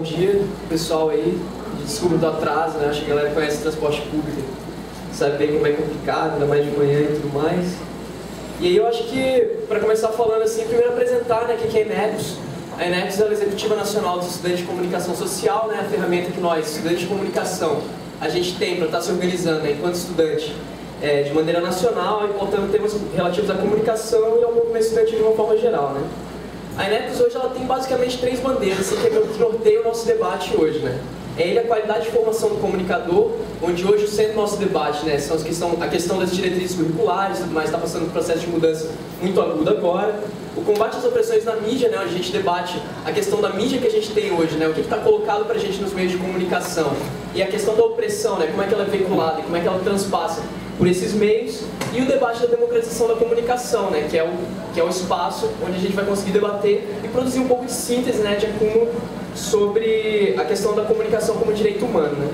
dia, pessoal aí. Desculpa do atraso, né? Acho que a galera conhece transporte público, sabe bem como é complicado, ainda mais de manhã e tudo mais. E aí eu acho que, para começar falando assim, primeiro apresentar, né, que é a Enecos. A Enecos é a Executiva Nacional dos Estudantes de Comunicação Social, né, a ferramenta que nós, estudantes de comunicação, a gente tem para estar se organizando, né, enquanto estudante, de maneira nacional, e portando temas relativos à comunicação e ao movimento estudantil de uma forma geral, né. A Enecos hoje ela tem basicamente 3 bandeiras, assim, que norteiam o nosso debate hoje, né. É ele a qualidade de formação do comunicador, onde hoje o centro do nosso debate, né, são a questão das diretrizes curriculares, mas está passando por um processo de mudança muito agudo agora. O combate às opressões na mídia, né, onde a gente debate a questão da mídia que a gente tem hoje, né, o que está colocado para a gente nos meios de comunicação. E a questão da opressão, né, como é que ela é veiculada e como é que ela transpassa por esses meios. E o debate da democratização da comunicação, né, que é o espaço onde a gente vai conseguir debater e produzir um pouco de síntese, né, de acúmulo sobre a questão da comunicação como direito humano, né?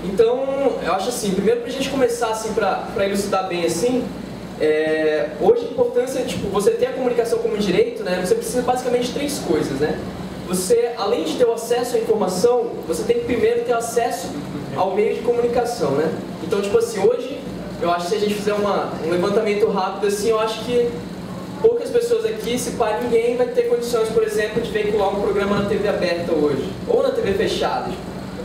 Então, eu acho assim, primeiro pra gente começar assim, pra elucidar bem assim, hoje a importância, tipo, você ter a comunicação como direito, né, você precisa basicamente de 3 coisas, né? Você, além de ter o acesso à informação, você tem que primeiro ter acesso ao meio de comunicação, né? Então, tipo assim, hoje, eu acho que se a gente fizer um levantamento rápido assim, eu acho que poucas pessoas aqui, se pá, ninguém vai ter condições, por exemplo, de veicular um programa na TV aberta hoje, ou na TV fechada,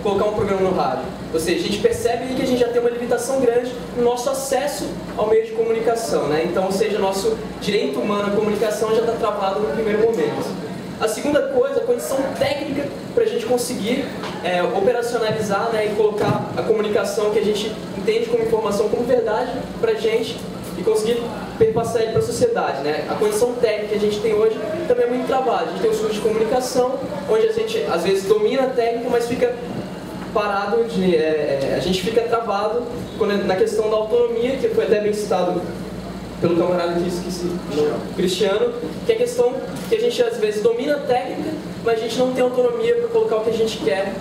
colocar um programa no rádio. Ou seja, a gente percebe que a gente já tem uma limitação grande no nosso acesso ao meio de comunicação, né? Então, ou seja, nosso direito humano à comunicação já está travado no primeiro momento. A segunda coisa, a condição técnica para a gente conseguir operacionalizar, né, e colocar a comunicação que a gente entende como informação como verdade para a gente e conseguir perpassar ele para a sociedade, né? A condição técnica que a gente tem hoje também é muito travada. A gente tem o curso de comunicação, onde a gente às vezes domina a técnica, mas fica parado, a gente fica travado na questão da autonomia, que foi até bem citado pelo camarada que esqueci, Cristiano, que é a questão que a gente às vezes domina a técnica, mas a gente não tem autonomia para colocar o que a gente quer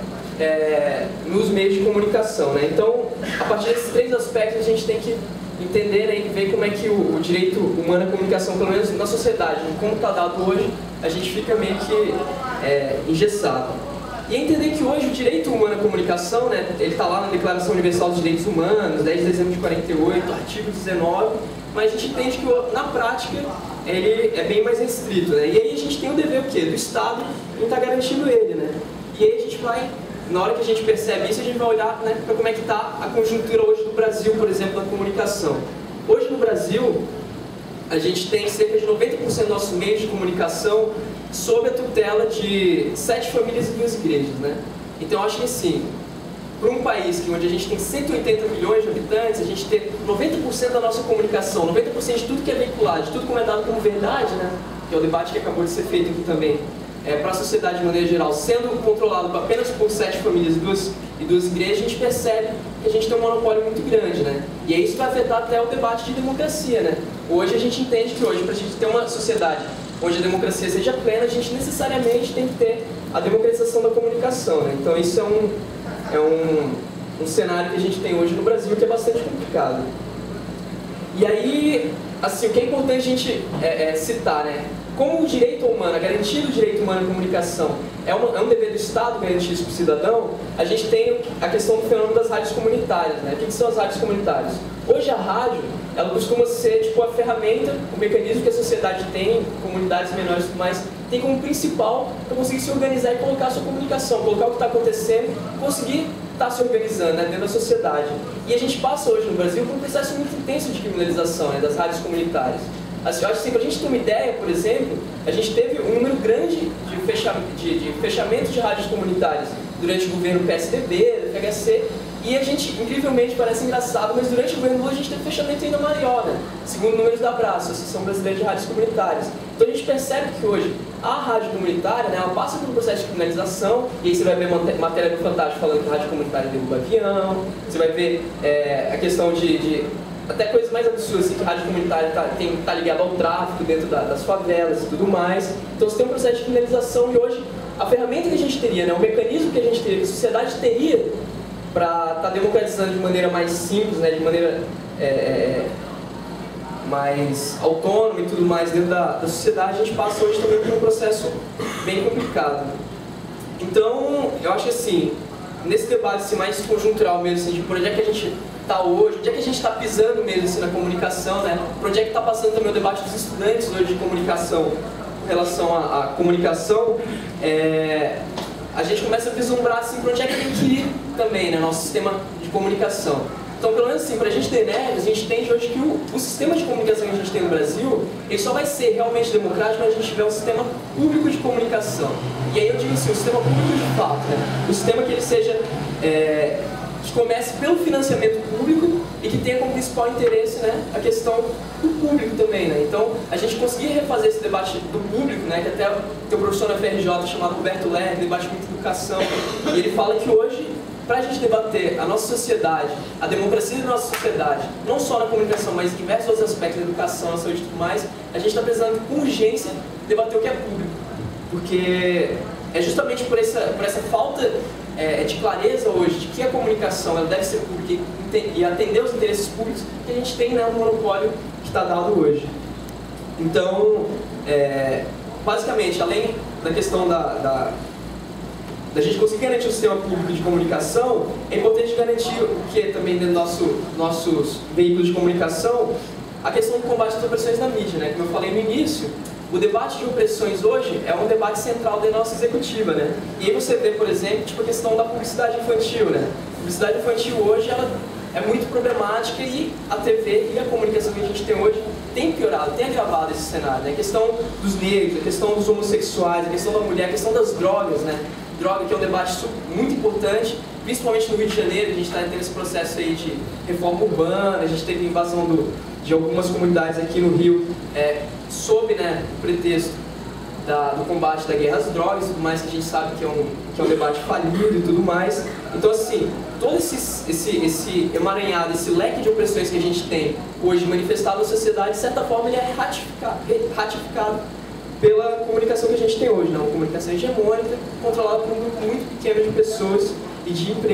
nos meios de comunicação, né? Então, a partir desses 3 aspectos, a gente tem que entender, né, e ver como é que o direito humano à comunicação, pelo menos na sociedade, como está dado hoje, a gente fica meio que engessado. E entender que hoje o direito humano à comunicação, né, ele está lá na Declaração Universal dos Direitos Humanos, 10 de dezembro de 48, artigo 19, mas a gente entende que na prática ele é bem mais restrito, né? E aí a gente tem o dever o quê? Do Estado em estar garantindo ele, né? E aí a gente vai, na hora que a gente percebe isso, a gente vai olhar, né, para como é que está a conjuntura hoje do Brasil, por exemplo, na comunicação. Hoje no Brasil, a gente tem cerca de 90% dos nossos meios de comunicação sob a tutela de 7 famílias e 2 igrejas, né? Então eu acho que assim, para um país onde a gente tem 180 milhões de habitantes, a gente ter 90% da nossa comunicação, 90% de tudo que é veiculado, de tudo como é dado como verdade, né? Que é o debate que acabou de ser feito aqui também, para a sociedade de maneira geral, sendo controlado apenas por 7 famílias e 2 igrejas, a gente percebe que a gente tem um monopólio muito grande, né? E aí isso vai afetar até o debate de democracia, né? Hoje a gente entende que hoje, para a gente ter uma sociedade onde a democracia seja plena, a gente necessariamente tem que ter a democratização da comunicação, né? Então isso é um cenário que a gente tem hoje no Brasil que é bastante complicado. E aí, assim, o que é importante a gente citar, né? Como o direito humano, a garantia do direito humano à comunicação é um dever do Estado garantir isso para o cidadão, a gente tem a questão do fenômeno das rádios comunitárias, né? O que são as rádios comunitárias? Hoje a rádio, ela costuma ser tipo a ferramenta, o mecanismo que a sociedade tem, comunidades menores e tudo mais, tem como principal para conseguir se organizar e colocar a sua comunicação, colocar o que está acontecendo, conseguir estar se organizando, né, dentro da sociedade. E a gente passa hoje no Brasil por um processo muito intenso de criminalização, né, das rádios comunitárias. Assim, eu acho que, para a gente ter uma ideia, por exemplo, a gente teve um número grande de fechamento de rádios comunitárias durante o governo PSDB, do FHC, e a gente, incrivelmente, parece engraçado, mas durante o governo Lula a gente teve fechamento ainda maior, né? Segundo números da Abraço, Associação Brasileira de Rádios Comunitárias. Então a gente percebe que hoje a rádio comunitária, né, ela passa por um processo de criminalização, e aí você vai ver matéria do Fantástico falando que a rádio comunitária derruba avião, você vai ver a questão de até coisas mais absurdas, assim, que a rádio comunitária tá ligada ao tráfico dentro das favelas e tudo mais. Então você tem um processo de criminalização e hoje a ferramenta que a gente teria, né, o mecanismo que a gente teria, que a sociedade teria para estar democratizando de maneira mais simples, né, de maneira mais autônoma e tudo mais dentro da sociedade, a gente passa hoje também por um processo bem complicado. Então, eu acho que assim, nesse debate assim, mais conjuntural mesmo, assim, de por onde é que a gente está hoje, onde é que a gente está pisando mesmo assim, na comunicação, né? Por onde é que está passando também o debate dos estudantes hoje de comunicação com relação à comunicação, a gente começa a vislumbrar assim, por onde é que tem que ir também, né? Nosso sistema de comunicação. Então, pelo menos assim, para a gente ter NERDs, a gente entende hoje que o sistema de comunicação que a gente tem no Brasil, ele só vai ser realmente democrático quando a gente tiver um sistema público de comunicação. E aí eu digo assim, um sistema público de fato, né? Um sistema que ele seja, que comece pelo financiamento público e que tenha como principal interesse, né, a questão do público também, né? Então, a gente conseguir refazer esse debate do público, né, que até tem um professor na FRJ chamado Roberto Lerner, que debate muito educação, e ele fala que hoje, para a gente debater a nossa sociedade, a democracia da nossa sociedade, não só na comunicação, mas em diversos outros aspectos da educação, a saúde e tudo mais, a gente está precisando com urgência debater o que é público. Porque é justamente por essa falta de clareza hoje de que a comunicação ela deve ser pública e atender os interesses públicos que a gente tem, né, um monopólio que está dado hoje. Então, basicamente, além da questão da gente conseguir garantir o sistema público de comunicação, é importante garantir o que também dentro dos nossos veículos de comunicação, a questão do combate às opressões na mídia, né? Como eu falei no início, o debate de opressões hoje é um debate central da nossa executiva, né? E aí você vê, por exemplo, tipo a questão da publicidade infantil, né? A publicidade infantil hoje ela é muito problemática e a TV e a comunicação que a gente tem hoje tem piorado, tem agravado esse cenário, né? A questão dos negros, a questão dos homossexuais, a questão da mulher, a questão das drogas, né? Droga, que é um debate muito importante, principalmente no Rio de Janeiro. A gente está tendo esse processo aí de reforma urbana, a gente teve invasão de algumas comunidades aqui no Rio, sob, né, o pretexto do combate da guerra às drogas e tudo mais, que a gente sabe que é um debate falido e tudo mais. Então, assim, todo esse emaranhado, esse leque de opressões que a gente tem hoje manifestado na sociedade, de certa forma, ele é ratificado pela comunicação que a gente tem hoje, né? Uma comunicação hegemônica, controlada por um grupo muito pequeno de pessoas e de empresas.